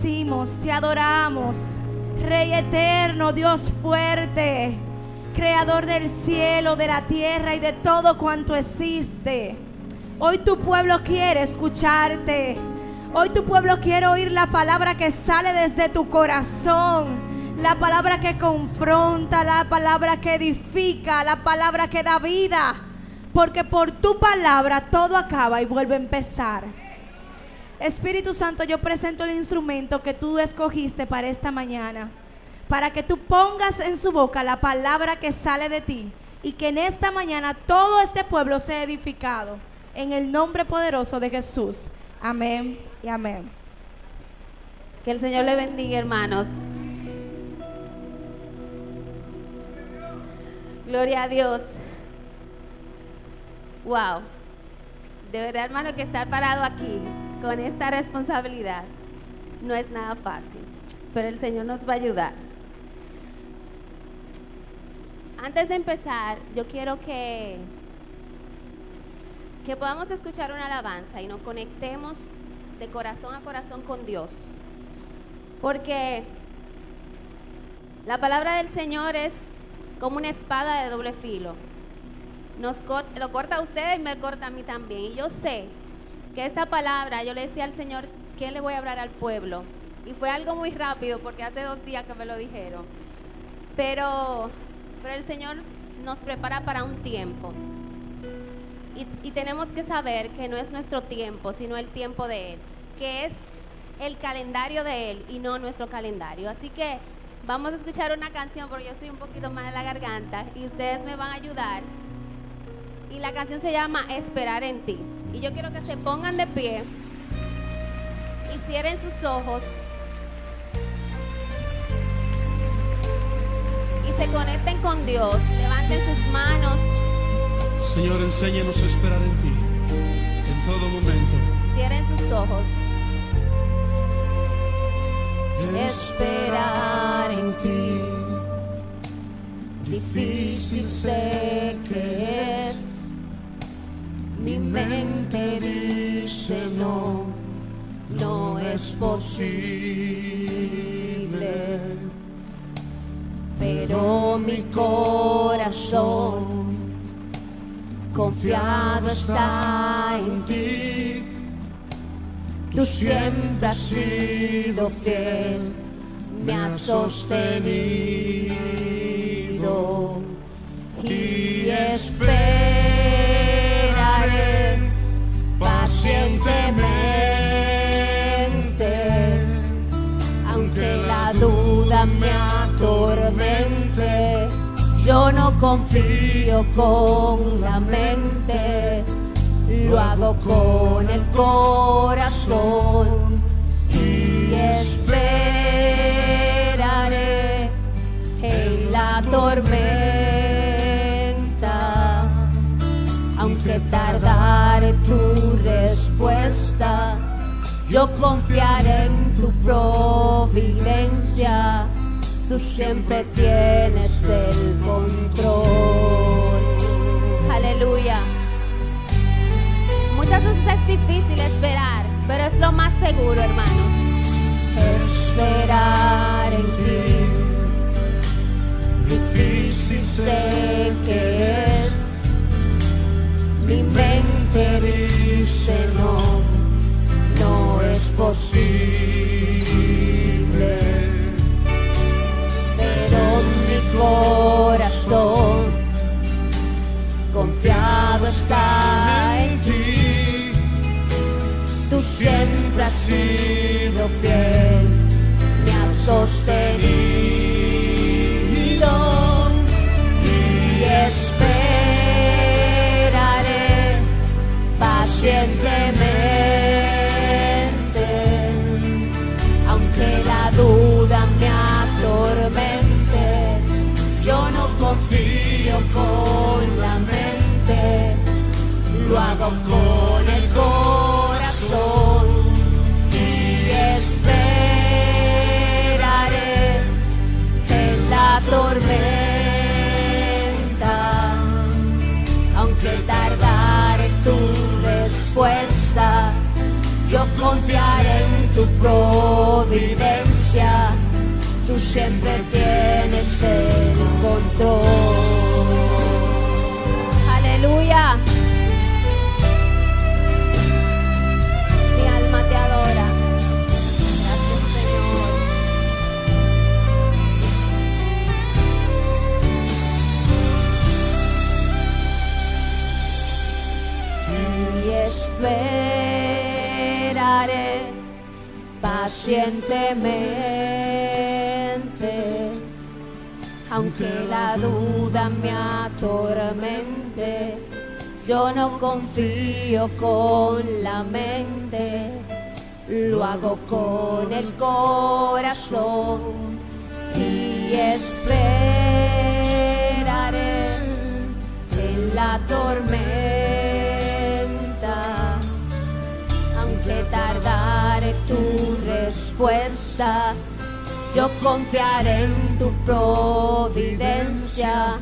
bendecimos, te adoramos. Rey eterno, Dios fuerte, creador del cielo, de la tierra y de todo cuanto existe. Hoy tu pueblo quiere escucharte. Hoy tu pueblo quiere oír la palabra que sale desde tu corazón, la palabra que confronta, la palabra que edifica, la palabra que da vida, porque por tu palabra todo acaba y vuelve a empezar. Espíritu Santo, yo presento el instrumento que tú escogiste para esta mañana, para que tú pongas en su boca la palabra que sale de ti y que en esta mañana todo este pueblo sea edificado. En el nombre poderoso de Jesús. Amén y amén. Que el Señor le bendiga, hermanos. Gloria a Dios. Wow. De verdad, hermano, que estar parado aquí con esta responsabilidad no es nada fácil, pero el Señor nos va a ayudar. Antes de empezar, yo quiero que podamos escuchar una alabanza y nos conectemos de corazón a corazón con Dios, porque la palabra del Señor es como una espada de doble filo. Lo corta a usted y me corta a mí también. Y yo sé que esta palabra, yo le decía al Señor, ¿qué le voy a hablar al pueblo? Y fue algo muy rápido porque hace 2 días que me lo dijeron. Pero el Señor nos prepara para un tiempo. Y tenemos que saber que no es nuestro tiempo, sino el tiempo de Él, que es el calendario de Él y no nuestro calendario. Así que vamos a escuchar una canción porque yo estoy un poquito mal en la garganta y ustedes me van a ayudar. Y la canción se llama Esperar en ti. Y yo quiero que se pongan de pie y cierren sus ojos y se conecten con Dios. Levanten sus manos. Señor, enséñanos a esperar en ti en todo momento. Cierren sus ojos. Esperar en ti, difícil sé que es. Mi mente dice no, no es posible. Pero mi corazón confiado está en ti. Tú siempre has sido fiel, me has sostenido. Y esperaré pacientemente, aunque la duda me atormente. Yo no confío con la mente, lo hago con el corazón. Y esperaré en la tormenta, aunque tardare tu respuesta. Yo confiaré en tu providencia. Tú siempre tienes el control. Aleluya. Muchas veces es difícil esperar, pero es lo más seguro, hermanos. Esperar en ti, difícil sé que es. Mi mente dice no, no es posible. Pero mi corazón confiado está en ti. Tú siempre has sido fiel, me has sostenido. Y conscientemente, aunque la duda me atormente. Yo no confío con la mente, lo hago con el corazón y esperaré en la tormenta. Aunque tardare tu respuesta, yo confiaré en tu providencia.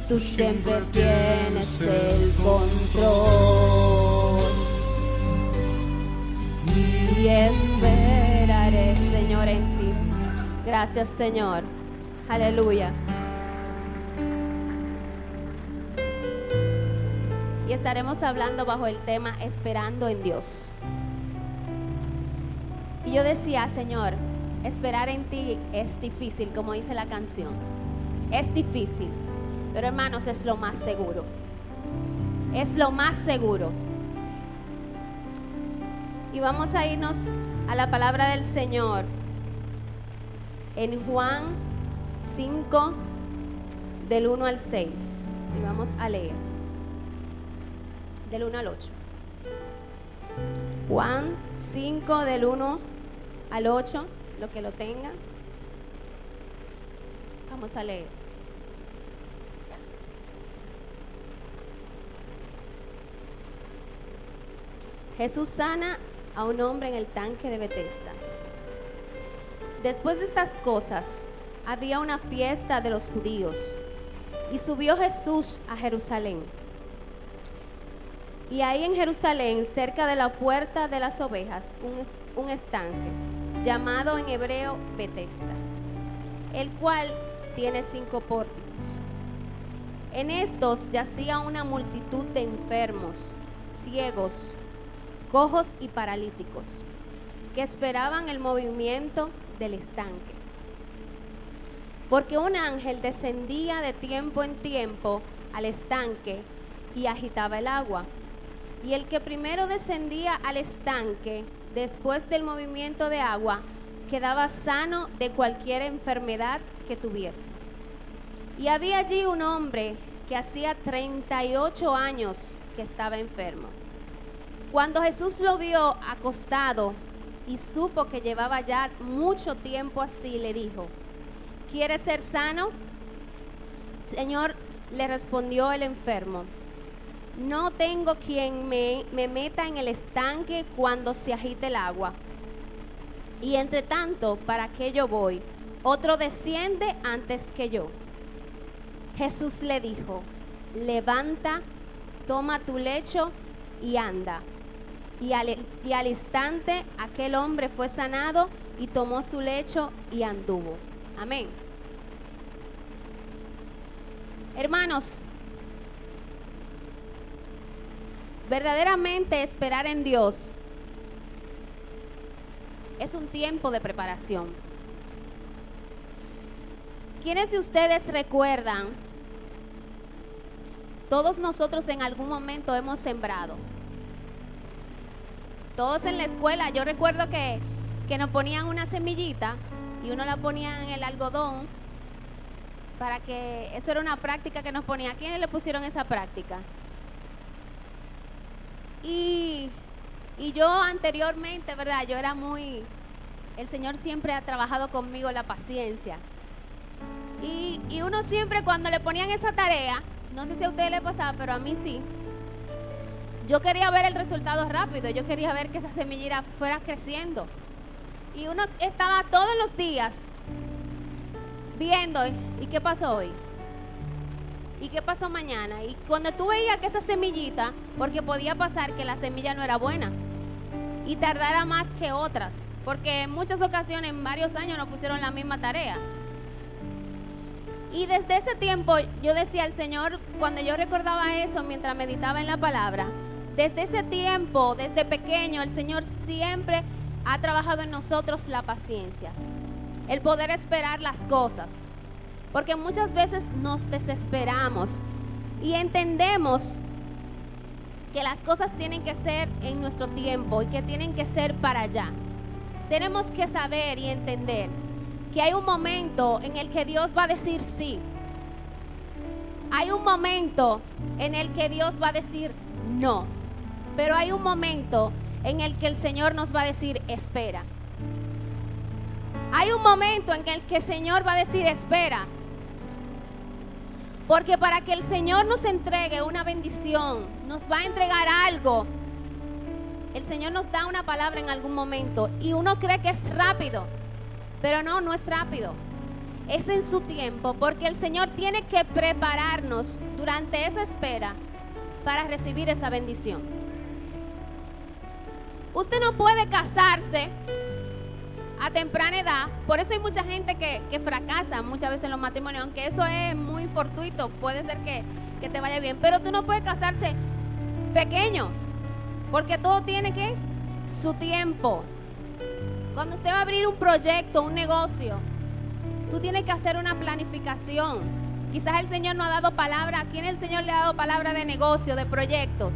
Tú siempre tienes el control. Y esperaré, Señor, en ti. Gracias, Señor. Aleluya. Y estaremos hablando bajo el tema Esperando en Dios. Y yo decía, Señor, esperar en ti es difícil, como dice la canción. Es difícil, pero hermanos, es lo más seguro. Es lo más seguro. Y vamos a irnos a la palabra del Señor en Juan 5, del 1 al 6. Y vamos a leer del 1 al 8. Juan 5, del 1 al 8, lo que lo tenga. Vamos a leer. Jesús sana a un hombre en el tanque de Betesda. Después de estas cosas, había una fiesta de los judíos, y subió Jesús a Jerusalén. Y ahí en Jerusalén, cerca de la puerta de las ovejas, un estanque, llamado en hebreo Betesda, el cual tiene 5 pórticos. En estos yacía una multitud de enfermos, ciegos, cojos y paralíticos, que esperaban el movimiento del estanque. Porque un ángel descendía de tiempo en tiempo al estanque y agitaba el agua. Y el que primero descendía al estanque, después del movimiento de agua, quedaba sano de cualquier enfermedad que tuviese. Y había allí un hombre que hacía 38 años que estaba enfermo. Cuando Jesús lo vio acostado y supo que llevaba ya mucho tiempo así, le dijo: ¿quieres ser sano? Señor, le respondió el enfermo, no tengo quien me meta en el estanque cuando se agite el agua. Y entre tanto, ¿para qué yo voy? Otro desciende antes que yo. Jesús le dijo: levanta, toma tu lecho y anda. Y al instante aquel hombre fue sanado y tomó su lecho y anduvo. Amén. Hermanos, verdaderamente esperar en Dios es un tiempo de preparación. ¿Quiénes de ustedes recuerdan? Todos nosotros en algún momento hemos sembrado. Todos en la escuela, yo recuerdo que nos ponían una semillita y uno la ponía en el algodón para que, eso era una práctica que nos ponía. ¿A quiénes le pusieron esa práctica? Y yo anteriormente, ¿verdad? Yo era muy, el Señor siempre ha trabajado conmigo la paciencia. Y uno siempre cuando le ponían esa tarea, no sé si a ustedes les pasaba, pero a mí sí. Yo quería ver el resultado rápido, yo quería ver que esa semillita fuera creciendo. Y uno estaba todos los días viendo, ¿y qué pasó hoy? ¿Y qué pasó mañana? Y cuando tú veías que esa semillita, porque podía pasar que la semilla no era buena y tardara más que otras, porque en muchas ocasiones, en varios años, nos pusieron la misma tarea. Y desde ese tiempo yo decía al Señor, cuando yo recordaba eso mientras meditaba en la palabra, desde ese tiempo, desde pequeño, el Señor siempre ha trabajado en nosotros la paciencia, el poder esperar las cosas, porque muchas veces nos desesperamos y entendemos que las cosas tienen que ser en nuestro tiempo y que tienen que ser para allá. tenemos que saber y entender que hay un momento en el que Dios va a decir sí. Hay un momento en el que Dios va a decir no. Pero hay un momento en el que el Señor nos va a decir espera. Hay un momento en el que el Señor va a decir espera. Porque para que el Señor nos entregue una bendición, nos va a entregar algo. El Señor nos da una palabra en algún momento y uno cree que es rápido, pero no, no es rápido. Es en su tiempo, porque el Señor tiene que prepararnos durante esa espera para recibir esa bendición. Usted no puede casarse a temprana edad. Por eso hay mucha gente que fracasa muchas veces en los matrimonios, aunque eso es muy fortuito, puede ser que te vaya bien, pero tú no puedes casarte pequeño, porque todo tiene que su tiempo. Cuando usted va a abrir un proyecto, un negocio, tú tienes que hacer una planificación. Quizás el Señor no ha dado palabra. ¿A quién el Señor le ha dado palabra de negocio, de proyectos?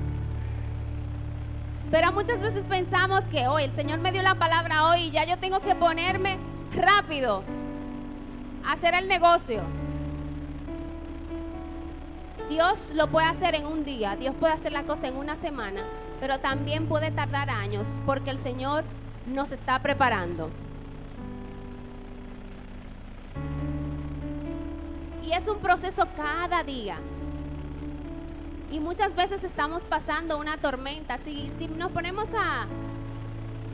Pero muchas veces pensamos que hoy el Señor me dio la palabra hoy y ya yo tengo que ponerme rápido a hacer el negocio. Dios lo puede hacer en un día, Dios puede hacer la cosa en una semana, pero también puede tardar años porque el Señor nos está preparando. Y es un proceso cada día. Y muchas veces estamos pasando una tormenta. Si nos ponemos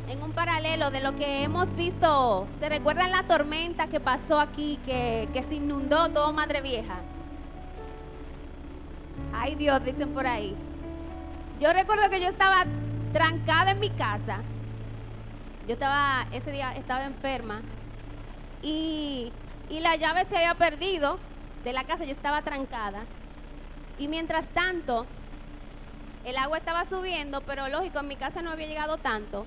en un paralelo de lo que hemos visto, ¿se recuerdan la tormenta que pasó aquí, que se inundó todo Madre Vieja? Ay Dios, dicen por ahí. Yo recuerdo que yo estaba trancada en mi casa. Ese día estaba enferma y la llave se había perdido de la casa. Yo estaba trancada y mientras tanto el agua estaba subiendo, pero lógico, en mi casa no había llegado tanto,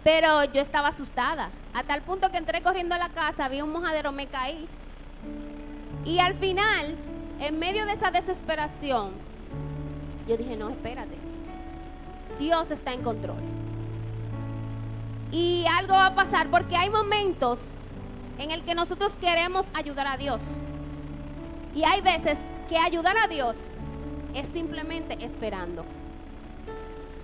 pero yo estaba asustada a tal punto que entré corriendo a la casa, vi un mojadero, me caí y al final, en medio de esa desesperación, yo dije, no, espérate, Dios está en control. Y algo va a pasar porque hay momentos en el que nosotros queremos ayudar a Dios. Y hay veces que ayudar a Dios es simplemente esperando.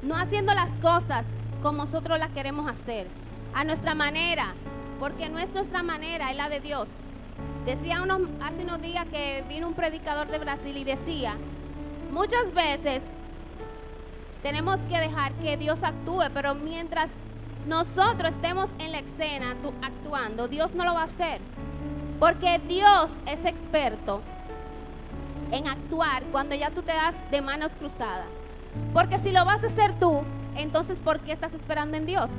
No haciendo las cosas como nosotros las queremos hacer, a nuestra manera, porque nuestra manera es la de Dios. Decía hace unos días que vino un predicador de Brasil y decía, muchas veces tenemos que dejar que Dios actúe, pero mientras nosotros estemos en la escena actuando, Dios no lo va a hacer, porque Dios es experto en actuar cuando ya tú te das de manos cruzadas. Porque si lo vas a hacer tú, entonces ¿por qué estás esperando en Dios?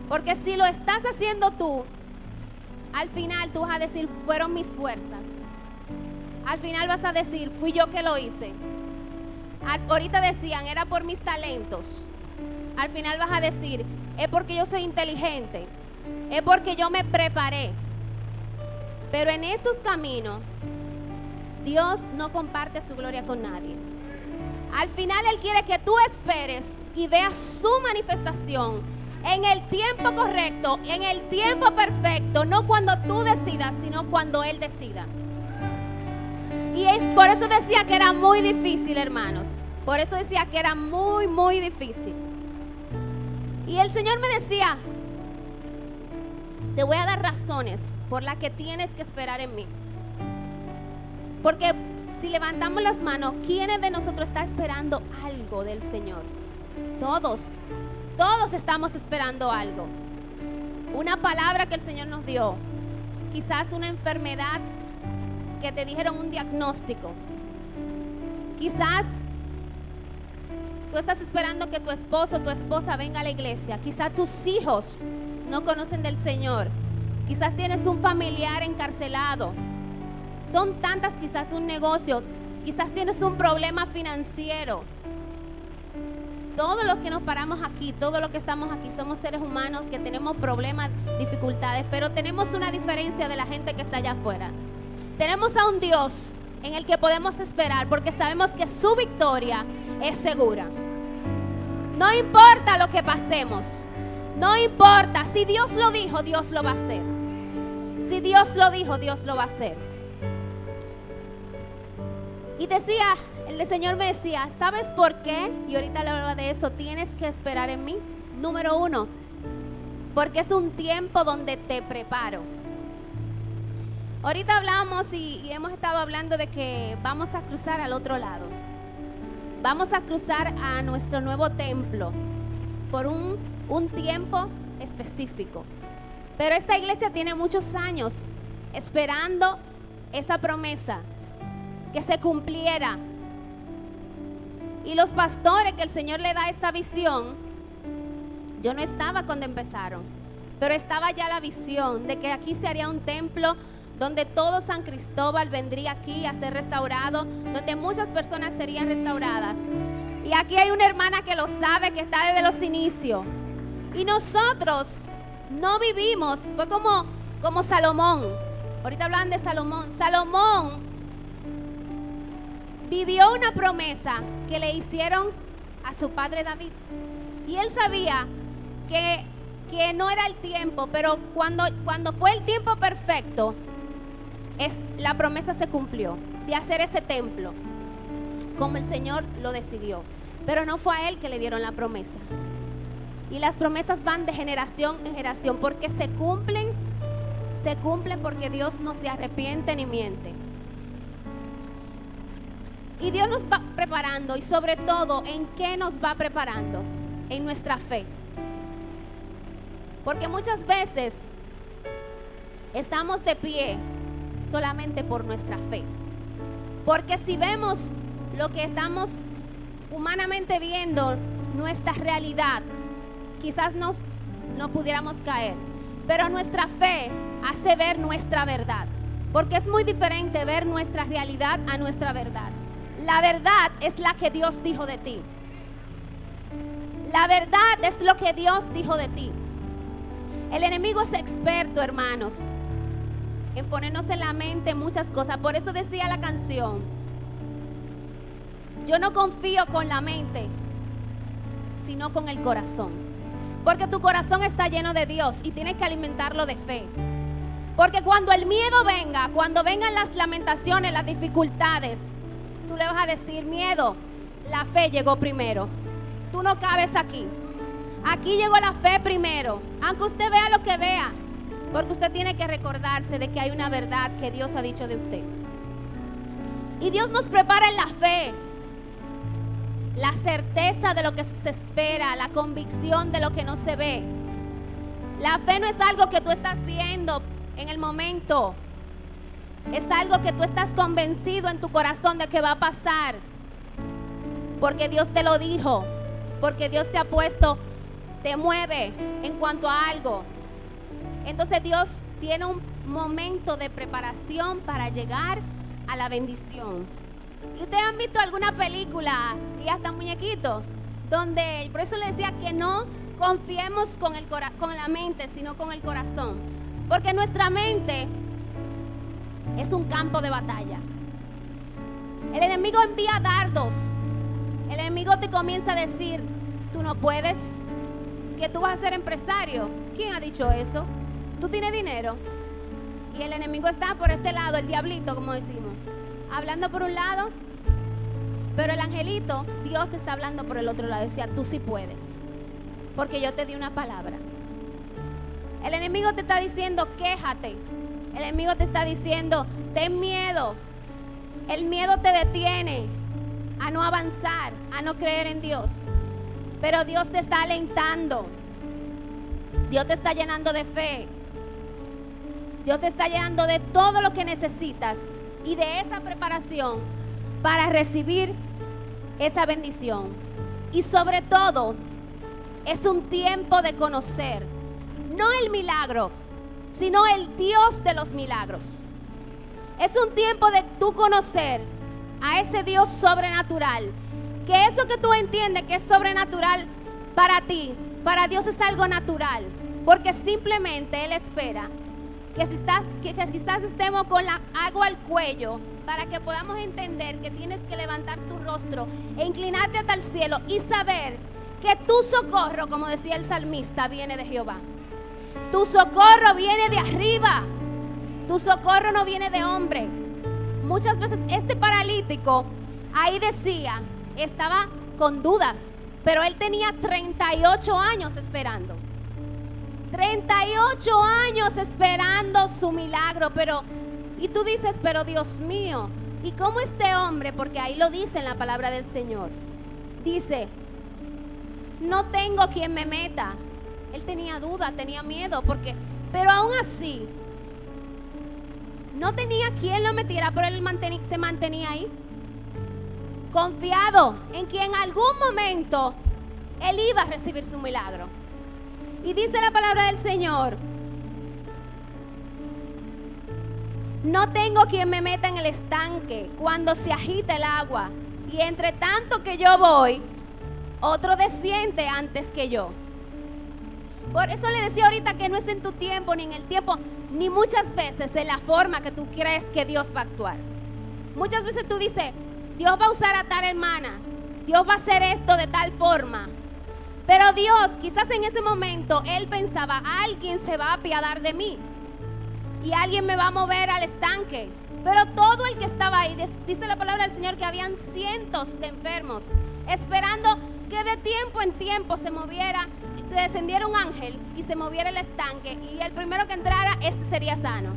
Porque si lo estás haciendo tú, al final tú vas a decir, fueron mis fuerzas. Al final vas a decir, fui yo que lo hice. Ahorita decían, era por mis talentos. Al final vas a decir, es porque yo soy inteligente, es porque yo me preparé. Pero en estos caminos, Dios no comparte su gloria con nadie. Al final Él quiere que tú esperes y veas su manifestación en el tiempo correcto, en el tiempo perfecto, no cuando tú decidas, sino cuando Él decida. Y es por eso decía que era muy difícil, hermanos. Por eso decía que era muy, muy difícil. Y el Señor me decía, te voy a dar razones por las que tienes que esperar en mí. Porque si levantamos las manos, ¿quiénes de nosotros está esperando algo del Señor? Todos estamos esperando algo. Una palabra que el Señor nos dio. Quizás una enfermedad que te dijeron un diagnóstico. Quizás tú estás esperando que tu esposo o tu esposa venga a la iglesia. Quizás tus hijos no conocen del Señor. Quizás tienes un familiar encarcelado. Son tantas, quizás un negocio. Quizás tienes un problema financiero. Todos los que nos paramos aquí, todos los que estamos aquí, somos seres humanos que tenemos problemas, dificultades, pero tenemos una diferencia de la gente que está allá afuera. Tenemos a un Dios en el que podemos esperar porque sabemos que su victoria es segura. No importa lo que pasemos, No importa, si Dios lo dijo, Dios lo va a hacer. Si Dios lo dijo, Dios lo va a hacer. Y decía, el Señor me decía, ¿sabes por qué? Y ahorita le hablaba de eso, tienes que esperar en mí. Número 1, porque es un tiempo donde te preparo. Ahorita hablamos y hemos estado hablando de que vamos a cruzar al otro lado. Vamos a cruzar a nuestro nuevo templo por un tiempo específico. Pero esta iglesia tiene muchos años esperando esa promesa que se cumpliera. Y los pastores que el Señor le da esa visión, yo no estaba cuando empezaron, pero estaba ya la visión de que aquí se haría un templo donde todo San Cristóbal vendría aquí a ser restaurado, donde muchas personas serían restauradas. Y aquí hay una hermana que lo sabe, que está desde los inicios. Y nosotros no vivimos, fue como Salomón. Ahorita hablan de Salomón. Salomón vivió una promesa que le hicieron a su padre David. Y él sabía que no era el tiempo, pero cuando fue el tiempo perfecto, la promesa se cumplió de hacer ese templo como el Señor lo decidió. Pero no fue a él que le dieron la promesa. Y las promesas van de generación en generación porque se cumplen porque Dios no se arrepiente ni miente. Y Dios nos va preparando, y sobre todo, ¿en qué nos va preparando? En nuestra fe. Porque muchas veces estamos de pie solamente por nuestra fe. Porque si vemos lo que estamos humanamente viendo, nuestra realidad, quizás no pudiéramos caer. Pero nuestra fe hace ver nuestra verdad. Porque es muy diferente ver nuestra realidad a nuestra verdad. La verdad es la que Dios dijo de ti. La verdad es lo que Dios dijo de ti. El enemigo es experto, hermanos, en ponernos en la mente muchas cosas. Por eso decía la canción, yo no confío con la mente, sino con el corazón. Porque tu corazón está lleno de Dios y tienes que alimentarlo de fe. Porque cuando el miedo venga, cuando vengan las lamentaciones, las dificultades, tú le vas a decir, miedo, la fe llegó primero. Tú no cabes aquí. Aquí llegó la fe primero. Aunque usted vea lo que vea. Porque usted tiene que recordarse de que hay una verdad que Dios ha dicho de usted. Y Dios nos prepara en la fe. La certeza de lo que se espera. La convicción de lo que no se ve. La fe no es algo que tú estás viendo en el momento. Es algo que tú estás convencido en tu corazón de que va a pasar. Porque Dios te lo dijo. Porque Dios te ha puesto, te mueve en cuanto a algo. Entonces Dios tiene un momento de preparación para llegar a la bendición. ¿Y ustedes han visto alguna película y hasta muñequitos? Donde, por eso le decía que no confiemos con la mente, sino con el corazón. Porque nuestra mente es un campo de batalla. El enemigo envía dardos. El enemigo te comienza a decir, tú no puedes, que tú vas a ser empresario. ¿Quién ha dicho eso? Tú tienes dinero. Y el enemigo está por este lado, el diablito, como decimos, hablando por un lado, pero el angelito, Dios te está hablando por el otro lado. Decía, tú sí puedes, porque yo te di una palabra. El enemigo te está diciendo, quéjate. El enemigo te está diciendo, ten miedo. El miedo te detiene a no avanzar, a no creer en Dios. Pero Dios te está alentando. Dios te está llenando de fe. Dios te está llenando de todo lo que necesitas y de esa preparación para recibir esa bendición. Y sobre todo, es un tiempo de conocer, no el milagro, sino el Dios de los milagros. Es un tiempo de tú conocer a ese Dios sobrenatural. Que eso que tú entiendes que es sobrenatural para ti, para Dios es algo natural. Porque simplemente Él espera que quizás estemos con la agua al cuello para que podamos entender que tienes que levantar tu rostro e inclinarte hasta el cielo y saber que tu socorro, como decía el salmista, viene de Jehová. Tu socorro viene de arriba. Tu socorro no viene de hombre. Muchas veces este paralítico, ahí decía, estaba con dudas, pero él tenía 38 años esperando. 38 años esperando su milagro, y tú dices, pero Dios mío, ¿y cómo este hombre? Porque ahí lo dice en la palabra del Señor. Dice, no tengo quien me meta. Él tenía duda, tenía miedo, pero aún así, no tenía quien lo metiera, pero él se mantenía ahí, confiado en que en algún momento él iba a recibir su milagro. Y dice la palabra del Señor, no tengo quien me meta en el estanque cuando se agita el agua, y entre tanto que yo voy, otro desciende antes que yo. Por eso le decía ahorita que no es en tu tiempo, ni en el tiempo, ni muchas veces en la forma que tú crees que Dios va a actuar. Muchas veces tú dices, Dios va a usar a tal hermana, Dios va a hacer esto de tal forma. Pero Dios, quizás en ese momento, Él pensaba, alguien se va a apiadar de mí y alguien me va a mover al estanque. Pero todo el que estaba ahí, dice la palabra del Señor, que habían cientos de enfermos esperando que de tiempo en tiempo se descendiera un ángel y se moviera el estanque, y el primero que entrara, ese sería sano.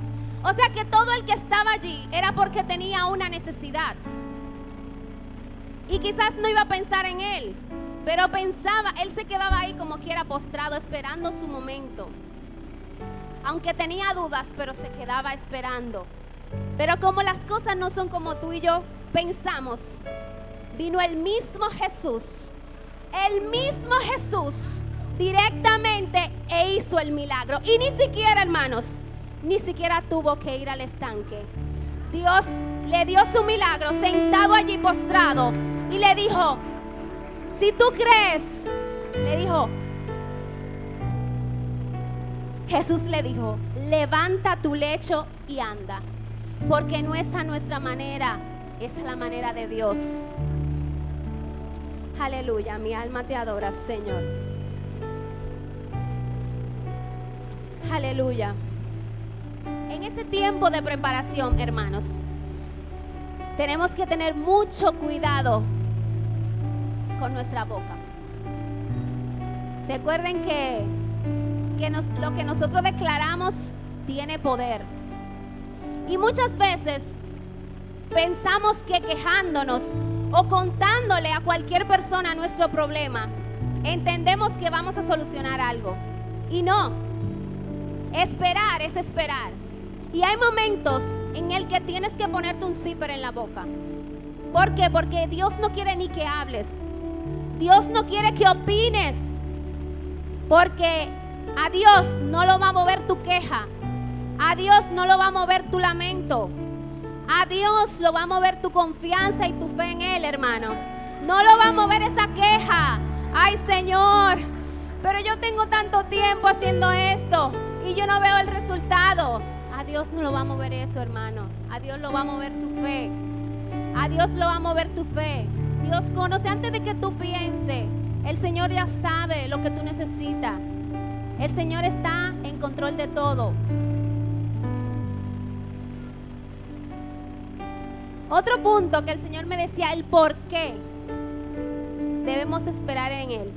O sea que todo el que estaba allí era porque tenía una necesidad. Y quizás no iba a pensar en él, pero pensaba, él se quedaba ahí como quiera postrado, esperando su momento. Aunque tenía dudas, pero se quedaba esperando. Pero como las cosas no son como tú y yo pensamos, vino el mismo Jesús directamente e hizo el milagro. Y ni siquiera, hermanos, ni siquiera tuvo que ir al estanque. Dios le dio su milagro sentado allí postrado y le dijo, si tú crees, le dijo, Jesús le dijo, levanta tu lecho y anda, porque no es a nuestra manera, es a la manera de Dios. Aleluya, mi alma te adora, Señor. Aleluya. En ese tiempo de preparación, hermanos, tenemos que tener mucho cuidado con nuestra boca. Recuerden que lo que nosotros declaramos tiene poder. Y muchas veces pensamos que quejándonos o contándole a cualquier persona nuestro problema, entendemos que vamos a solucionar algo. Y no, esperar es esperar. Y hay momentos en el que tienes que ponerte un zipper en la boca. ¿Por qué? Porque Dios no quiere ni que hables. Dios no quiere que opines. Porque a Dios no lo va a mover tu queja. A Dios no lo va a mover tu lamento. A Dios lo va a mover tu confianza y tu fe en Él, hermano. No lo va a mover esa queja. Ay, Señor, pero yo tengo tanto tiempo haciendo esto y yo no veo el resultado. A Dios no lo va a mover eso, hermano. A Dios lo va a mover tu fe. A Dios lo va a mover tu fe. Dios conoce antes de que tú pienses. El Señor ya sabe lo que tú necesitas. El Señor está en control de todo. Otro punto que el Señor me decía, el por qué debemos esperar en Él.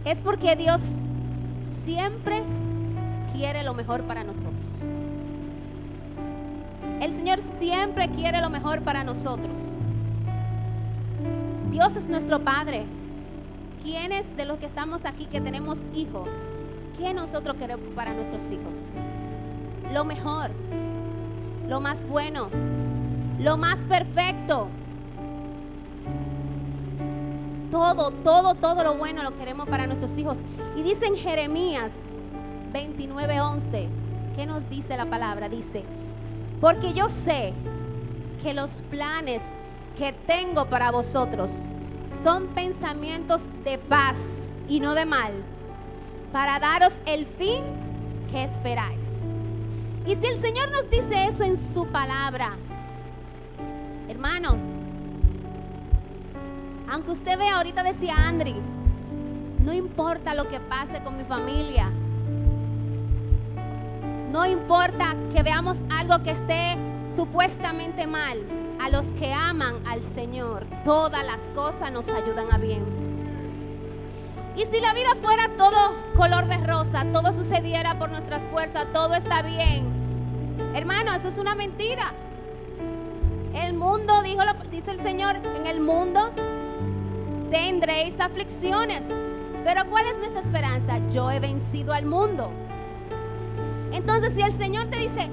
Es porque Dios siempre quiere lo mejor para nosotros. El Señor siempre quiere lo mejor para nosotros. Dios es nuestro Padre. ¿Quiénes de los que estamos aquí que tenemos hijos, qué nosotros queremos para nuestros hijos? Lo mejor, lo más bueno, lo más perfecto. Todo lo bueno lo queremos para nuestros hijos. Y dice en Jeremías 29:11, ¿qué nos dice la palabra? Dice, porque yo sé que los planes que tengo para vosotros son pensamientos de paz y no de mal, para daros el fin que esperáis. Y si el Señor nos dice eso en su palabra, hermano, Aunque usted vea, ahorita decía Andri, no importa lo que pase con mi familia, no importa que veamos algo que esté supuestamente mal, a los que aman al Señor, todas las cosas nos ayudan a bien. Y si la vida fuera todo color de rosa, todo sucediera por nuestras fuerzas, todo está bien, hermano, eso es una mentira. El mundo, dice el Señor, en el mundo tendréis aflicciones, pero ¿cuál es nuestra esperanza? Yo he vencido al mundo. Entonces, si el Señor te dice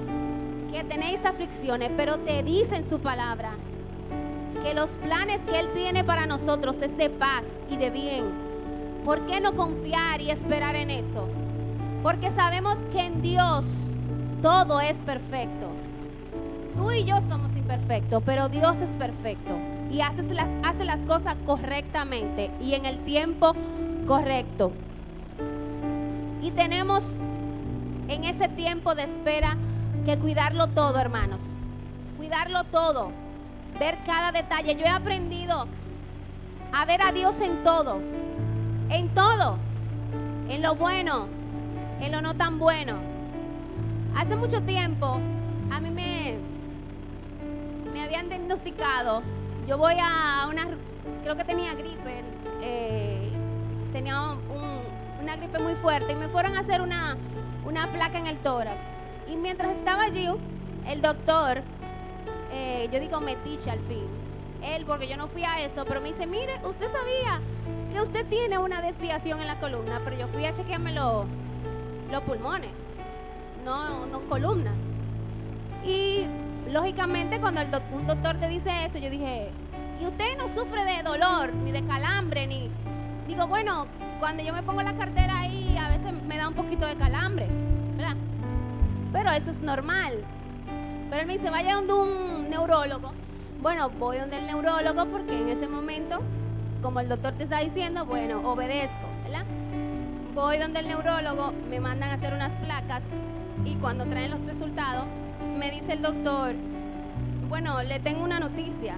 que tenéis aflicciones, pero te dice en su palabra que los planes que Él tiene para nosotros es de paz y de bien, ¿por qué no confiar y esperar en eso? Porque sabemos que en Dios todo es perfecto. Tú y yo somos imperfectos, pero Dios es perfecto y hace las cosas correctamente y en el tiempo correcto. Y tenemos en ese tiempo de espera que cuidarlo todo, hermanos. Cuidarlo todo. Ver cada detalle. Yo he aprendido a ver a Dios en todo. En todo. En lo bueno, en lo no tan bueno. Hace mucho tiempo a mí me habían diagnosticado. Yo voy a creo que tenía gripe. Tenía una gripe muy fuerte y me fueron a hacer una placa en el tórax. Y mientras estaba allí, el doctor, yo digo metiche al fin, él, porque yo no fui a eso, pero me dice, mire, usted sabía que usted tiene una desviación en la columna, pero yo fui a chequearme los pulmones, no columna. Y lógicamente cuando un doctor te dice eso, yo dije, y usted no sufre de dolor, ni de calambre, ni... Digo, bueno, cuando yo me pongo la cartera ahí, a veces me da un poquito de calambre, ¿verdad? Pero eso es normal. Pero él me dice, vaya donde un neurólogo. Bueno, voy donde el neurólogo porque en ese momento, como el doctor te está diciendo, bueno, obedezco, ¿verdad? Voy donde el neurólogo, me mandan a hacer unas placas y cuando traen los resultados, me dice el doctor, bueno, le tengo una noticia.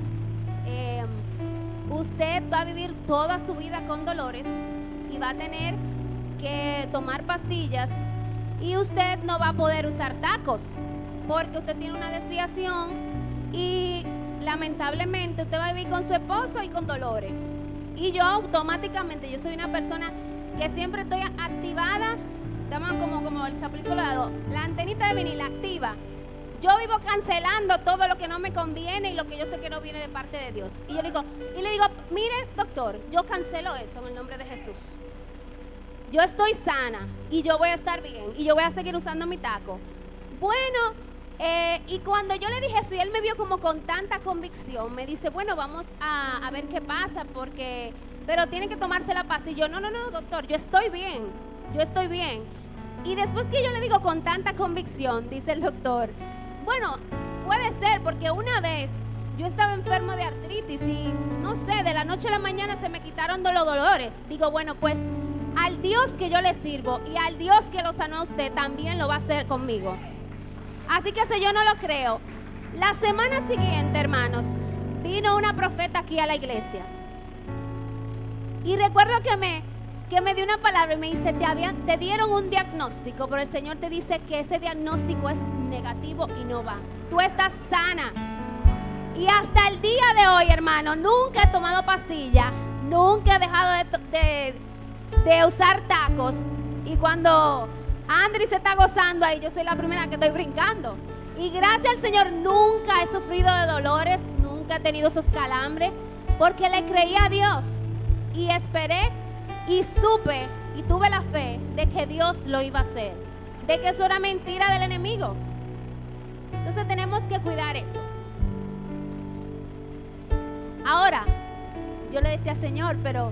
Usted va a vivir toda su vida con dolores y va a tener que tomar pastillas y usted no va a poder usar tacos porque usted tiene una desviación y lamentablemente usted va a vivir con su esposo y con dolores. Y yo automáticamente, yo soy una persona que siempre estoy activada, estamos como el Chapulín Colorado, la antenita de vinil activa. Yo vivo cancelando todo lo que no me conviene y lo que yo sé que no viene de parte de Dios. Y le digo, mire, doctor, yo cancelo eso en el nombre de Jesús. Yo estoy sana y yo voy a estar bien y yo voy a seguir usando mi taco. Bueno, y cuando yo le dije eso y él me vio como con tanta convicción, me dice, bueno, vamos a ver qué pasa pero tiene que tomarse la pastilla. Y yo, no, doctor, yo estoy bien. Y después que yo le digo con tanta convicción, dice el doctor, bueno, puede ser porque una vez yo estaba enfermo de artritis y no sé, de la noche a la mañana se me quitaron los dolores. Digo, bueno, pues al Dios que yo le sirvo y al Dios que lo sanó a usted también lo va a hacer conmigo. Así que eso yo no lo creo. La semana siguiente, hermanos, vino una profeta aquí a la iglesia y recuerdo que me dio una palabra y me dice, te dieron un diagnóstico, pero el Señor te dice que ese diagnóstico es negativo y no va. Tú estás sana. Y hasta el día de hoy, hermano, nunca he tomado pastilla, nunca he dejado de usar tacos. Y cuando Andri se está gozando ahí, yo soy la primera que estoy brincando. Y gracias al Señor nunca he sufrido de dolores, nunca he tenido esos calambres, porque le creí a Dios y esperé y supe y tuve la fe de que Dios lo iba a hacer, de que eso era mentira del enemigo. Entonces tenemos que cuidar eso. Ahora, yo le decía, Señor, pero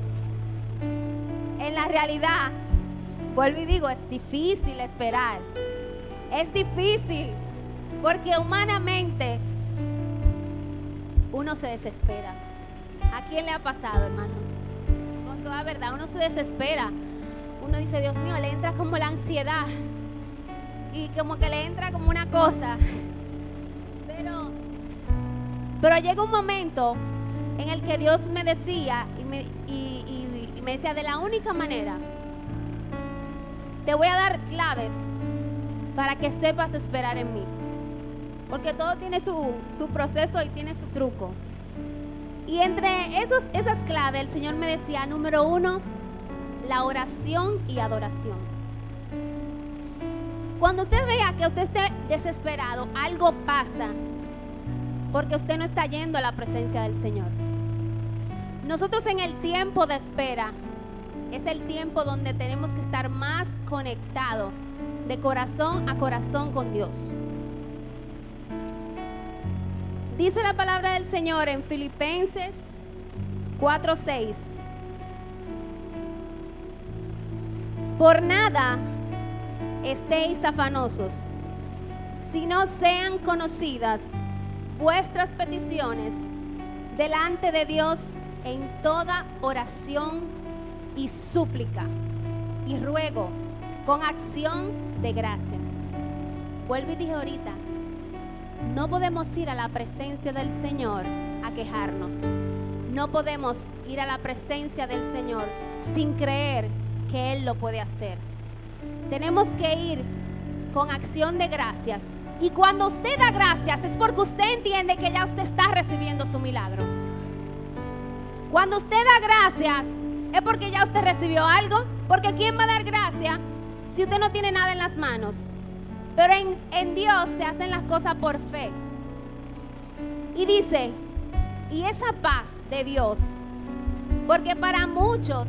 en la realidad, vuelvo y digo, es difícil esperar. Es difícil porque humanamente uno se desespera. ¿A quién le ha pasado, hermano? Con toda verdad, uno se desespera. Uno dice, Dios mío, le entra como la ansiedad y como que le entra como una cosa. Pero llega un momento en el que Dios me decía y me decía, de la única manera, te voy a dar claves para que sepas esperar en mí. Porque todo tiene su proceso y tiene su truco. Y entre esas claves, el Señor me decía, número 1, la oración y adoración. Cuando usted vea que usted esté desesperado, algo pasa, porque usted no está yendo a la presencia del Señor. Nosotros en el tiempo de espera, es el tiempo donde tenemos que estar más conectados de corazón a corazón con Dios. Dice la palabra del Señor en Filipenses 4:6. Por nada estéis afanosos, sino sean conocidas vuestras peticiones delante de Dios en toda oración y súplica y ruego con acción de gracias. Vuelvo y dije ahorita, no podemos ir a la presencia del Señor a quejarnos. No podemos ir a la presencia del Señor sin creer que Él lo puede hacer. Tenemos que ir con acción de gracias. Y cuando usted da gracias es porque usted entiende que ya usted está recibiendo su milagro. Cuando usted da gracias es porque ya usted recibió algo. Porque ¿quién va a dar gracias si usted no tiene nada en las manos? Pero en Dios se hacen las cosas por fe. Y dice, y esa paz de Dios, porque para muchos,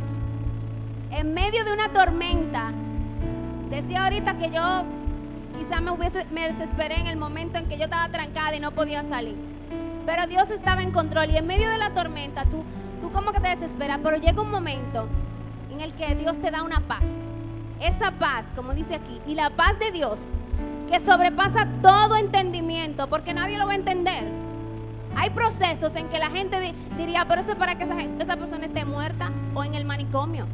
en medio de una tormenta, decía ahorita que yo quizá me desesperé en el momento en que yo estaba trancada y no podía salir. Pero Dios estaba en control y en medio de la tormenta tú como que te desesperas, pero llega un momento en el que Dios te da una paz. Esa paz, como dice aquí, y la paz de Dios que sobrepasa todo entendimiento, porque nadie lo va a entender. Hay procesos en que la gente diría, pero eso es para que esa persona esté muerta o en el manicomio.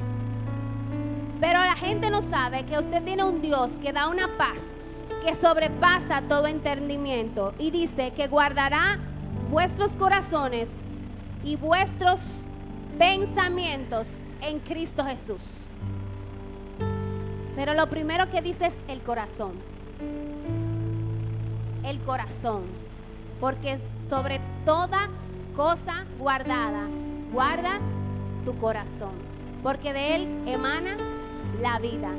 Pero la gente no sabe que usted tiene un Dios que da una paz que sobrepasa todo entendimiento. Y dice que guardará vuestros corazones y vuestros pensamientos en Cristo Jesús. Pero lo primero que dice es el corazón. El corazón. Porque sobre toda cosa guardada, guarda tu corazón. Porque de él emana la vida.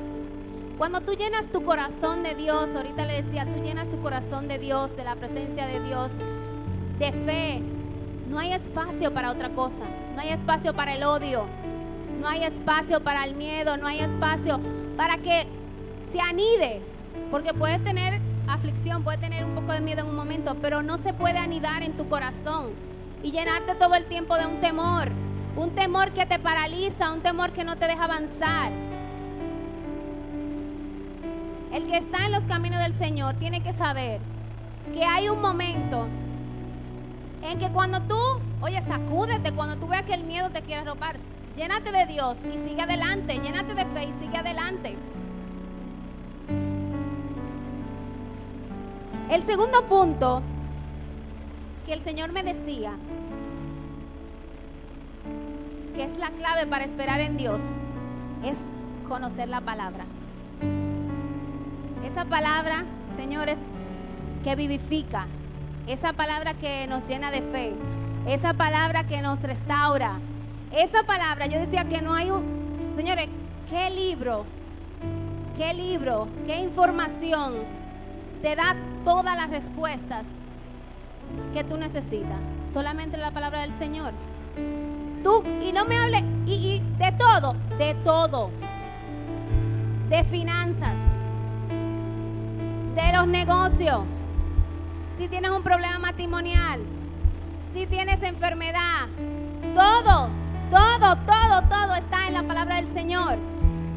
Cuando tú llenas tu corazón de Dios, ahorita le decía, tú llenas tu corazón de Dios, de la presencia de Dios, de fe, no hay espacio para otra cosa. No hay espacio para el odio, no hay espacio para el miedo, no hay espacio para que se anide, porque puedes tener aflicción, puedes tener un poco de miedo en un momento, pero no se puede anidar en tu corazón y llenarte todo el tiempo de un temor que te paraliza, un temor que no te deja avanzar. El que está en los caminos del Señor tiene que saber que hay un momento en que cuando tú, sacúdete, cuando tú veas que el miedo te quiere robar, llénate de Dios y sigue adelante, llénate de fe y sigue adelante. El segundo punto que el Señor me decía, que es la clave para esperar en Dios, es conocer la palabra. Esa palabra, señores, que vivifica, esa palabra que nos llena de fe, esa palabra que nos restaura, esa palabra, yo decía que no hay señores, qué libro, qué información te da todas las respuestas que tú necesitas, solamente la palabra del Señor. Tú, y no me hables, y de todo, de finanzas, de los negocios, si tienes un problema matrimonial, si tienes enfermedad, todo está en la palabra del Señor.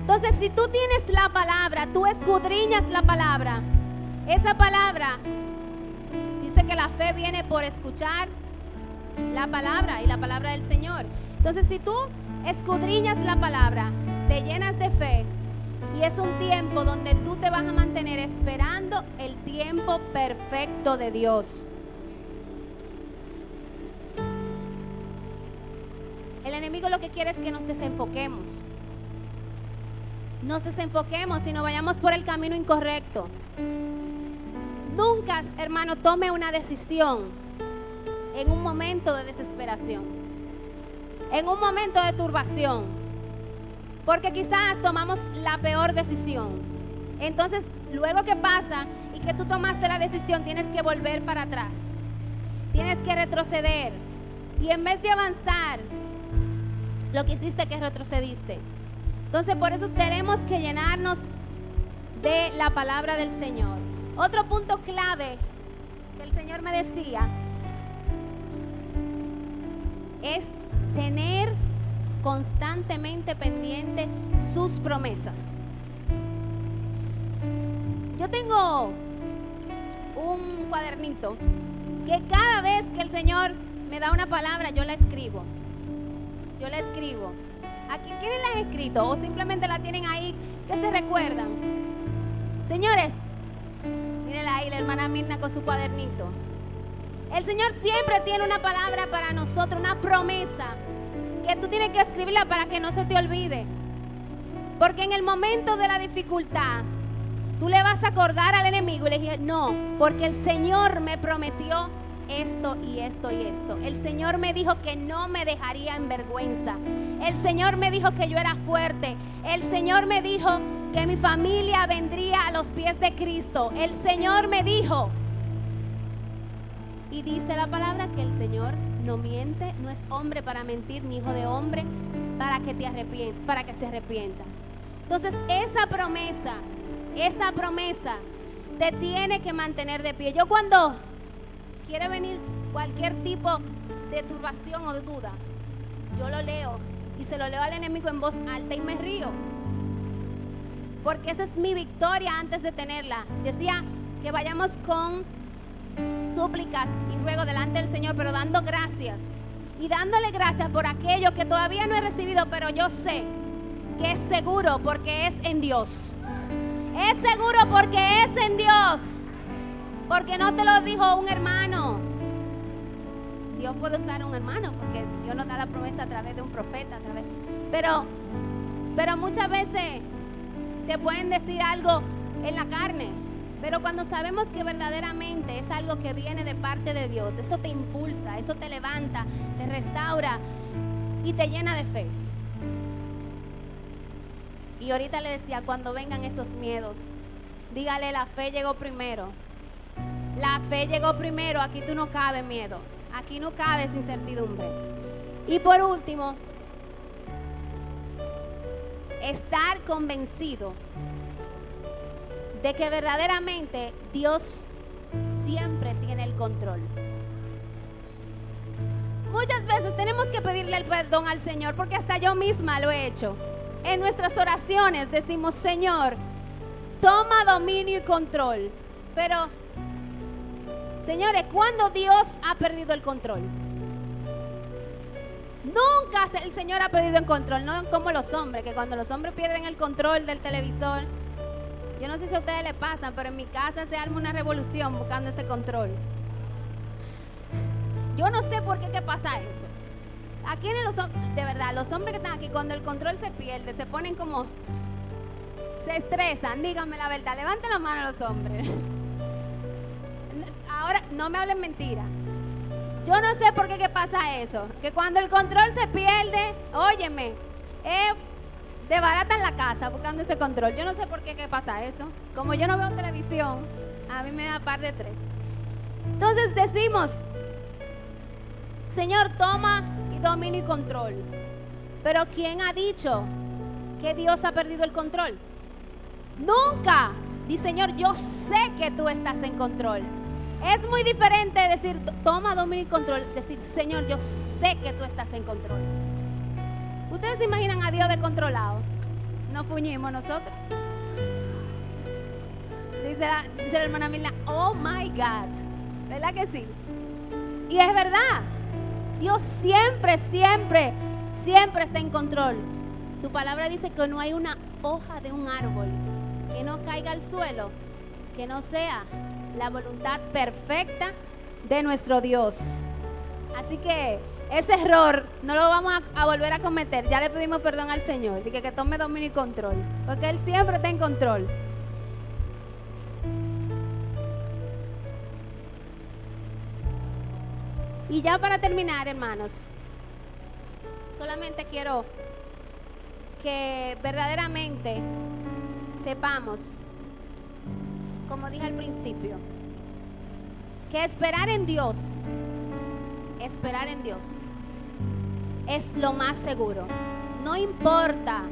Entonces, si tú tienes la palabra, tú escudriñas la palabra, esa palabra dice que la fe viene por escuchar la palabra y la palabra del Señor. Entonces, si tú escudriñas la palabra, te llenas de fe, y es un tiempo donde tú te vas a mantener esperando el tiempo perfecto de Dios. El enemigo lo que quiere es que nos desenfoquemos. Nos desenfoquemos y nos vayamos por el camino incorrecto. Nunca, hermano, tome una decisión en un momento de desesperación, en un momento de turbación, porque quizás tomamos la peor decisión. Entonces, luego que pasa y que tú tomaste la decisión, tienes que volver para atrás, tienes que retroceder, y en vez de avanzar, lo que hiciste que retrocediste. Entonces, por eso tenemos que llenarnos de la palabra del Señor. Otro punto clave que el Señor me decía es tener constantemente pendiente sus promesas. Yo tengo un cuadernito que cada vez que el Señor me da una palabra, yo la escribo. ¿A quiénes la han escrito? O simplemente la tienen ahí, que se recuerdan. Señores, mírenla ahí, la hermana Mirna con su cuadernito. El Señor siempre tiene una palabra para nosotros, una promesa, que tú tienes que escribirla para que no se te olvide. Porque en el momento de la dificultad, tú le vas a acordar al enemigo y le dije, no, porque el Señor me prometió esto y esto y esto. El Señor me dijo que no me dejaría en vergüenza. El Señor me dijo que yo era fuerte. El Señor me dijo que mi familia vendría a los pies de Cristo. El Señor me dijo, y dice la palabra que el Señor no miente, no es hombre para mentir, ni hijo de hombre para que se arrepienta. Entonces esa promesa te tiene que mantener de pie. Yo cuando quiere venir cualquier tipo de turbación o de duda, yo lo leo y se lo leo al enemigo en voz alta y me río, porque esa es mi victoria antes de tenerla. Decía que vayamos con súplicas y ruego delante del Señor, pero dando gracias y dándole gracias por aquello que todavía no he recibido, pero yo sé que es seguro porque es en Dios. Es seguro porque es en Dios. Porque no te lo dijo un hermano. Dios puede usar a un hermano porque Dios nos da la promesa a través de un profeta, pero muchas veces te pueden decir algo en la carne, pero cuando sabemos que verdaderamente es algo que viene de parte de Dios, eso te impulsa, eso te levanta, te restaura y te llena de fe. Y ahorita le decía, cuando vengan esos miedos, dígale, la fe llegó primero. La fe llegó primero. Aquí tú no cabe miedo, aquí no cabe incertidumbre. Y por último, estar convencido de que verdaderamente Dios siempre tiene el control. Muchas veces tenemos que pedirle el perdón al Señor, porque hasta yo misma lo he hecho. En nuestras oraciones decimos, Señor, toma dominio y control. Pero, señores, ¿cuándo Dios ha perdido el control? Nunca el Señor ha perdido el control, no como los hombres, que cuando los hombres pierden el control del televisor, yo no sé si a ustedes les pasa, pero en mi casa se arma una revolución buscando ese control. Yo no sé por qué pasa eso. Aquí de verdad, los hombres que están aquí, cuando el control se pierde, se ponen como, se estresan. Díganme la verdad, levanten la mano los hombres. Ahora, no me hablen mentira. Yo no sé por qué pasa eso, que cuando el control se pierde, óyeme, desbaratan la casa buscando ese control. Yo no sé por qué pasa eso. Como yo no veo televisión, a mí me da par de tres. Entonces decimos, Señor, toma dominio y control. Pero ¿quién ha dicho que Dios ha perdido el control? Nunca. Dice, Señor, yo sé que tú estás en control. Es muy diferente decir, toma dominio y control, decir, Señor, yo sé que tú estás en control. ¿Ustedes se imaginan a Dios descontrolado? No fuñimos nosotros. Dice la hermana Mirna, oh my God. ¿Verdad que sí? Y es verdad. Dios siempre está en control. Su palabra dice que no hay una hoja de un árbol que no caiga al suelo, que no sea la voluntad perfecta de nuestro Dios. Así que ese error no lo vamos a volver a cometer. Ya le pedimos perdón al Señor, dije que tome dominio y control, porque Él siempre está en control. Y ya para terminar, hermanos, solamente quiero que verdaderamente sepamos, como dije al principio, que esperar en Dios es lo más seguro. No importa.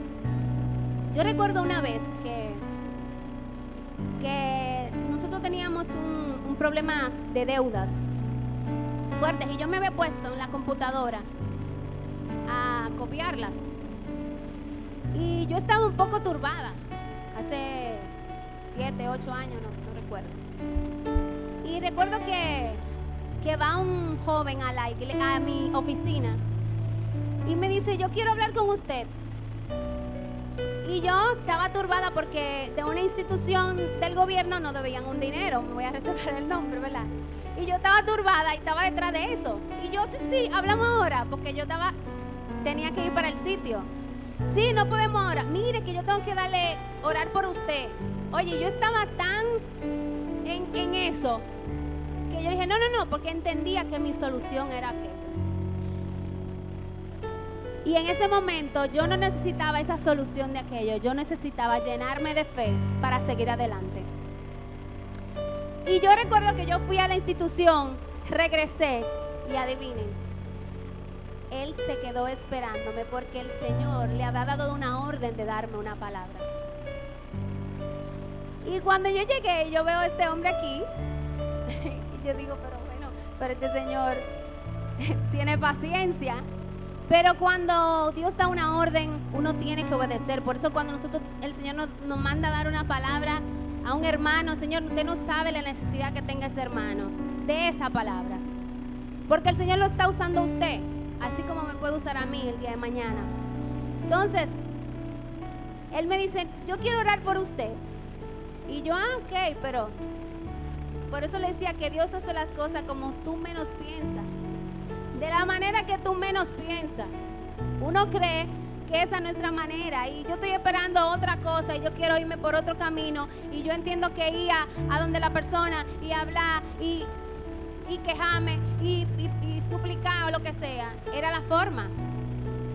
Yo recuerdo una vez que nosotros teníamos un problema de deudas fuertes y yo me había puesto en la computadora a copiarlas. Y yo estaba un poco turbada, hace 7, 8 años, no recuerdo. Y recuerdo que va un joven a mi oficina y me dice, yo quiero hablar con usted. Y yo estaba turbada porque de una institución del gobierno no debían un dinero, me voy a reservar el nombre, ¿verdad? Y yo estaba turbada y estaba detrás de eso. Y yo, sí, hablamos ahora, porque yo tenía que ir para el sitio. Sí, no podemos ahora. Mire que yo tengo que orar por usted. Oye, yo estaba tan en eso que yo dije, no, porque entendía que mi solución era aquella. Y en ese momento yo no necesitaba esa solución de aquello, yo necesitaba llenarme de fe para seguir adelante. Y yo recuerdo que yo fui a la institución, regresé y adivinen, él se quedó esperándome porque el Señor le había dado una orden de darme una palabra. Y cuando yo llegué, yo veo a este hombre aquí y yo digo, pero este Señor tiene paciencia. Pero cuando Dios da una orden, uno tiene que obedecer. Por eso cuando el Señor nos manda a dar una palabra a un hermano, Señor, usted no sabe la necesidad que tenga ese hermano de esa palabra. Porque el Señor lo está usando a usted, así como me puede usar a mí el día de mañana. Entonces, Él me dice, yo quiero orar por usted. Y yo, ok, pero por eso le decía que Dios hace las cosas como tú menos piensas. De la manera que tú menos piensas. Uno cree que esa es nuestra manera y yo estoy esperando otra cosa y yo quiero irme por otro camino y yo entiendo que ir a donde la persona y hablar y quejarme y suplicar o lo que sea era la forma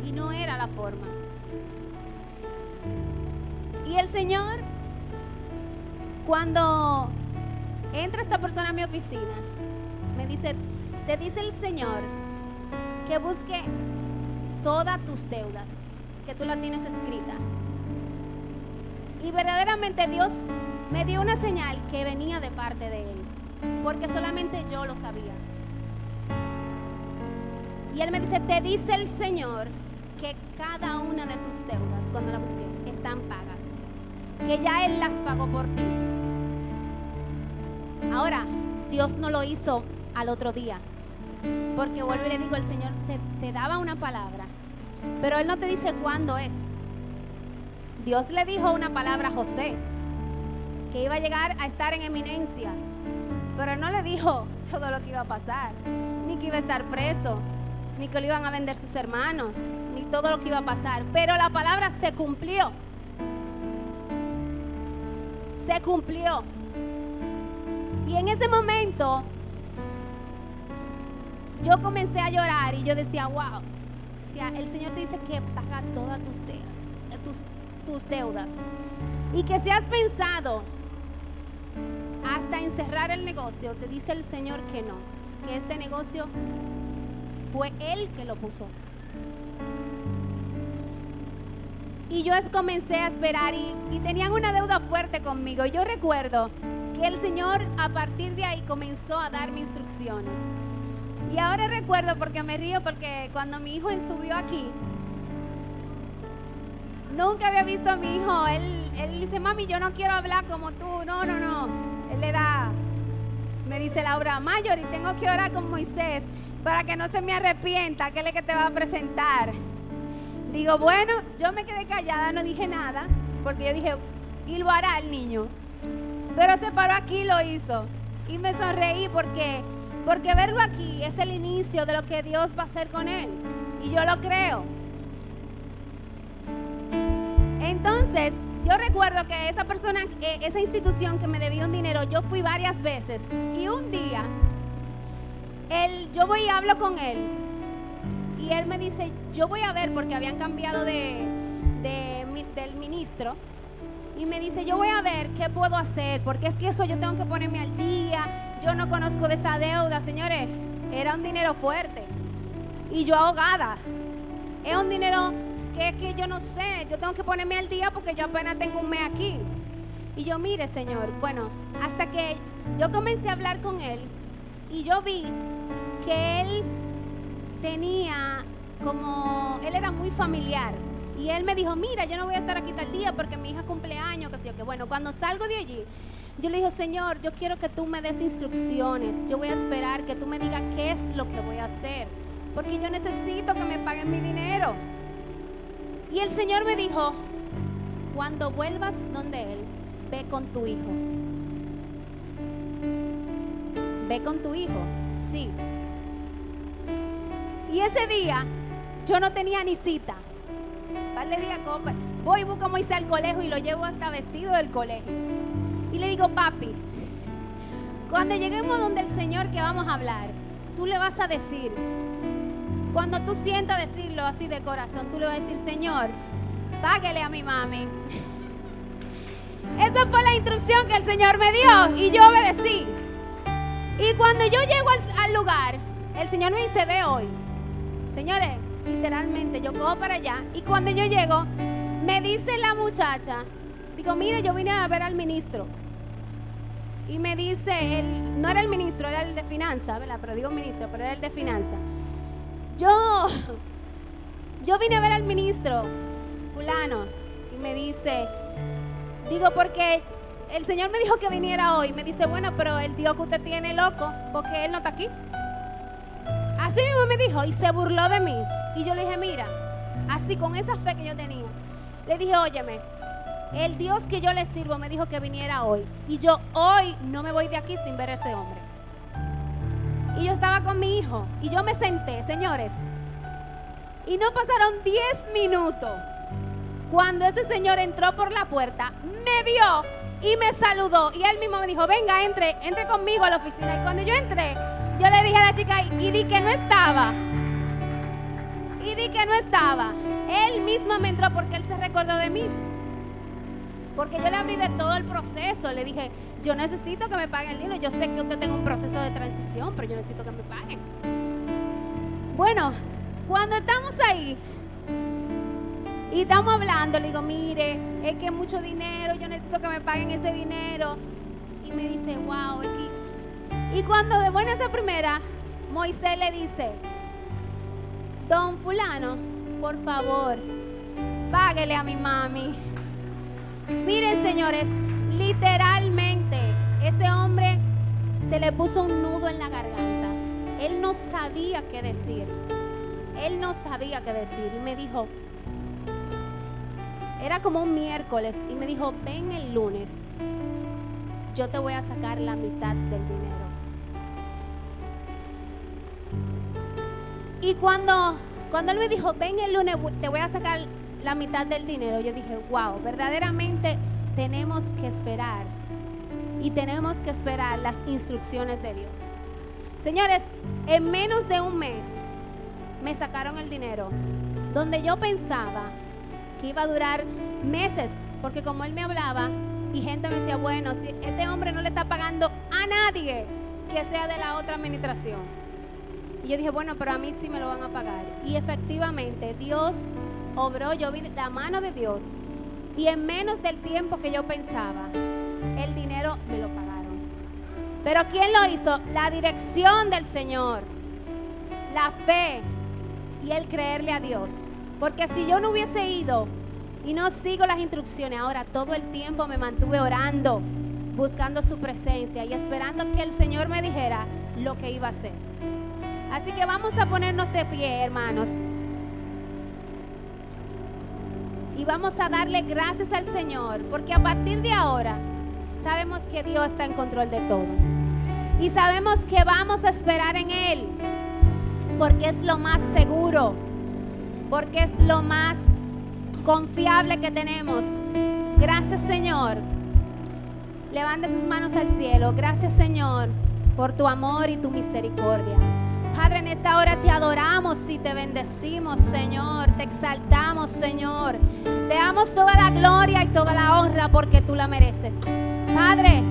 y no era la forma. Y el Señor, cuando entra esta persona a mi oficina, me dice, te dice el Señor que busque todas tus deudas, que tú las tienes escritas. Y verdaderamente Dios me dio una señal que venía de parte de Él, porque solamente yo lo sabía. Y Él me dice, te dice el Señor que cada una de tus deudas, cuando la busqué, están pagas, que ya Él las pagó por ti. Ahora, Dios no lo hizo al otro día, porque vuelvo y le digo, el Señor te daba una palabra, pero Él no te dice cuándo es. Dios le dijo una palabra a José, que iba a llegar a estar en eminencia, pero Él no le dijo todo lo que iba a pasar, ni que iba a estar preso, ni que lo iban a vender sus hermanos, ni todo lo que iba a pasar. Pero la palabra se cumplió. Se cumplió. Y en ese momento yo comencé a llorar y yo decía, wow, o sea, el Señor te dice que paga todas tus deudas. Y que si has pensado hasta en cerrar el negocio, te dice el Señor que no, que este negocio fue Él que lo puso. Y yo comencé a esperar y tenían una deuda fuerte conmigo. Yo recuerdo que el Señor a partir de ahí comenzó a darme instrucciones. Y ahora recuerdo, porque me río, porque cuando mi hijo subió aquí, nunca había visto a mi hijo. Él dice, mami, yo no quiero hablar como tú. No. Él le da, me dice Laura, Mayor, y tengo que orar con Moisés para que no se me arrepienta, que él es que te va a presentar. Digo, bueno, yo me quedé callada, no dije nada, porque yo dije, y lo hará el niño. Pero se paró aquí y lo hizo. Y me sonreí porque Porque verlo aquí es el inicio de lo que Dios va a hacer con él. Y yo lo creo. Entonces, yo recuerdo que esa persona, esa institución que me debía un dinero, yo fui varias veces. Y un día, yo voy y hablo con él. Y él me dice, yo voy a ver, porque habían cambiado del ministro. Y me dice, yo voy a ver qué puedo hacer, porque es que eso yo tengo que ponerme al día. Yo no conozco de esa deuda, señores. Era un dinero fuerte. Y yo ahogada. Es un dinero que es que yo no sé. Yo tengo que ponerme al día porque yo apenas tengo un mes aquí. Y yo, mire, señor, bueno, hasta que yo comencé a hablar con él y yo vi que él tenía él era muy familiar. Y él me dijo, mira, yo no voy a estar aquí tal día porque mi hija cumpleaños, que sé yo, que bueno, cuando salgo de allí, yo le dije, Señor, yo quiero que tú me des instrucciones. Yo voy a esperar que tú me digas qué es lo que voy a hacer, porque yo necesito que me paguen mi dinero. Y el Señor me dijo, cuando vuelvas donde Él, ve con tu hijo. Ve con tu hijo, sí. Y ese día, yo no tenía ni cita. Vale, día, voy y busco a Moisés al colegio y lo llevo hasta vestido del colegio. Y le digo, papi, cuando lleguemos donde el Señor que vamos a hablar, tú le vas a decir, cuando tú sientas decirlo así de corazón, tú le vas a decir, Señor, páguele a mi mami. Esa fue la instrucción que el Señor me dio y yo obedecí. Y cuando yo llego al lugar, el Señor me dice, ve hoy. Señores, literalmente yo cojo para allá y cuando yo llego, me dice la muchacha, digo, mire, yo vine a ver al ministro. Y me dice, no era el ministro, era el de finanzas, ¿verdad? Pero digo ministro, pero era el de finanzas. Yo vine a ver al ministro fulano y me dice, digo, porque el Señor me dijo que viniera hoy. Me dice, bueno, pero el Dios que usted tiene loco, porque Él no está aquí. Así mismo me dijo y se burló de mí. Y yo le dije, mira, así con esa fe que yo tenía, le dije, óyeme, el Dios que yo le sirvo me dijo que viniera hoy. Y yo hoy no me voy de aquí sin ver a ese hombre. Y yo estaba con mi hijo y yo me senté, señores. Y no pasaron 10 minutos cuando ese señor entró por la puerta, me vio y me saludó. Y él mismo me dijo, venga, entre conmigo a la oficina. Y cuando yo entré, yo le dije a la chica y di que no estaba. Él mismo me entró porque él se recordó de mí. Porque yo le abrí de todo el proceso. Le dije, yo necesito que me paguen el dinero. Yo sé que usted tiene un proceso de transición, pero yo necesito que me paguen. Bueno, cuando estamos ahí y estamos hablando, le digo, mire, es que es mucho dinero, yo necesito que me paguen ese dinero. Y me dice, wow, y cuando de buena esa primera, Moisés le dice, don fulano, por favor, páguele a mi mami. Miren, señores, literalmente ese hombre se le puso un nudo en la garganta. Él no sabía qué decir. Y me dijo, era como un miércoles, y me dijo, ven el lunes, yo te voy a sacar la mitad del dinero. Y cuando él me dijo, ven el lunes, te voy a sacar la mitad del dinero, yo dije, wow, verdaderamente tenemos que esperar. Y tenemos que esperar las instrucciones de Dios. Señores, en menos de un mes me sacaron el dinero, donde yo pensaba que iba a durar meses, porque como él me hablaba y gente me decía, bueno, si este hombre no le está pagando a nadie que sea de la otra administración. Y yo dije, bueno, pero a mí sí me lo van a pagar. Y efectivamente Dios obró, yo vi la mano de Dios, y en menos del tiempo que yo pensaba, el dinero me lo pagaron. Pero ¿quién lo hizo? La dirección del Señor, la fe y el creerle a Dios. Porque si yo no hubiese ido y no sigo las instrucciones, ahora todo el tiempo me mantuve orando, buscando su presencia y esperando que el Señor me dijera lo que iba a hacer. Así que vamos a ponernos de pie, hermanos, y vamos a darle gracias al Señor, porque a partir de ahora sabemos que Dios está en control de todo. Y sabemos que vamos a esperar en Él, porque es lo más seguro, porque es lo más confiable que tenemos. Gracias, Señor. Levanta tus manos al cielo. Gracias, Señor, por tu amor y tu misericordia. Padre, en esta hora te adoramos y te bendecimos, Señor. Te exaltamos, Señor. Te damos toda la gloria y toda la honra porque tú la mereces. Padre,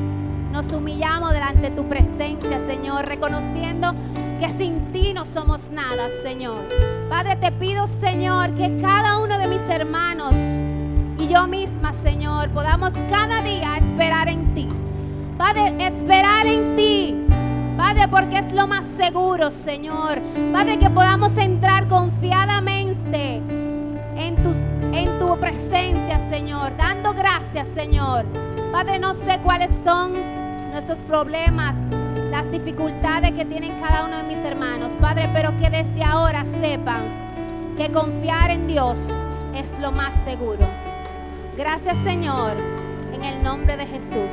nos humillamos delante de tu presencia, Señor, reconociendo que sin ti no somos nada, Señor. Padre, te pido, Señor, que cada uno de mis hermanos y yo misma, Señor, podamos cada día esperar en ti. Padre, esperar en ti. Padre, porque es lo más seguro, Señor. Padre, que podamos entrar confiadamente en tu presencia, Señor, dando gracias, Señor. Padre, no sé cuáles son nuestros problemas, las dificultades que tienen cada uno de mis hermanos, Padre, pero que desde ahora sepan que confiar en Dios es lo más seguro. Gracias, Señor, en el nombre de Jesús.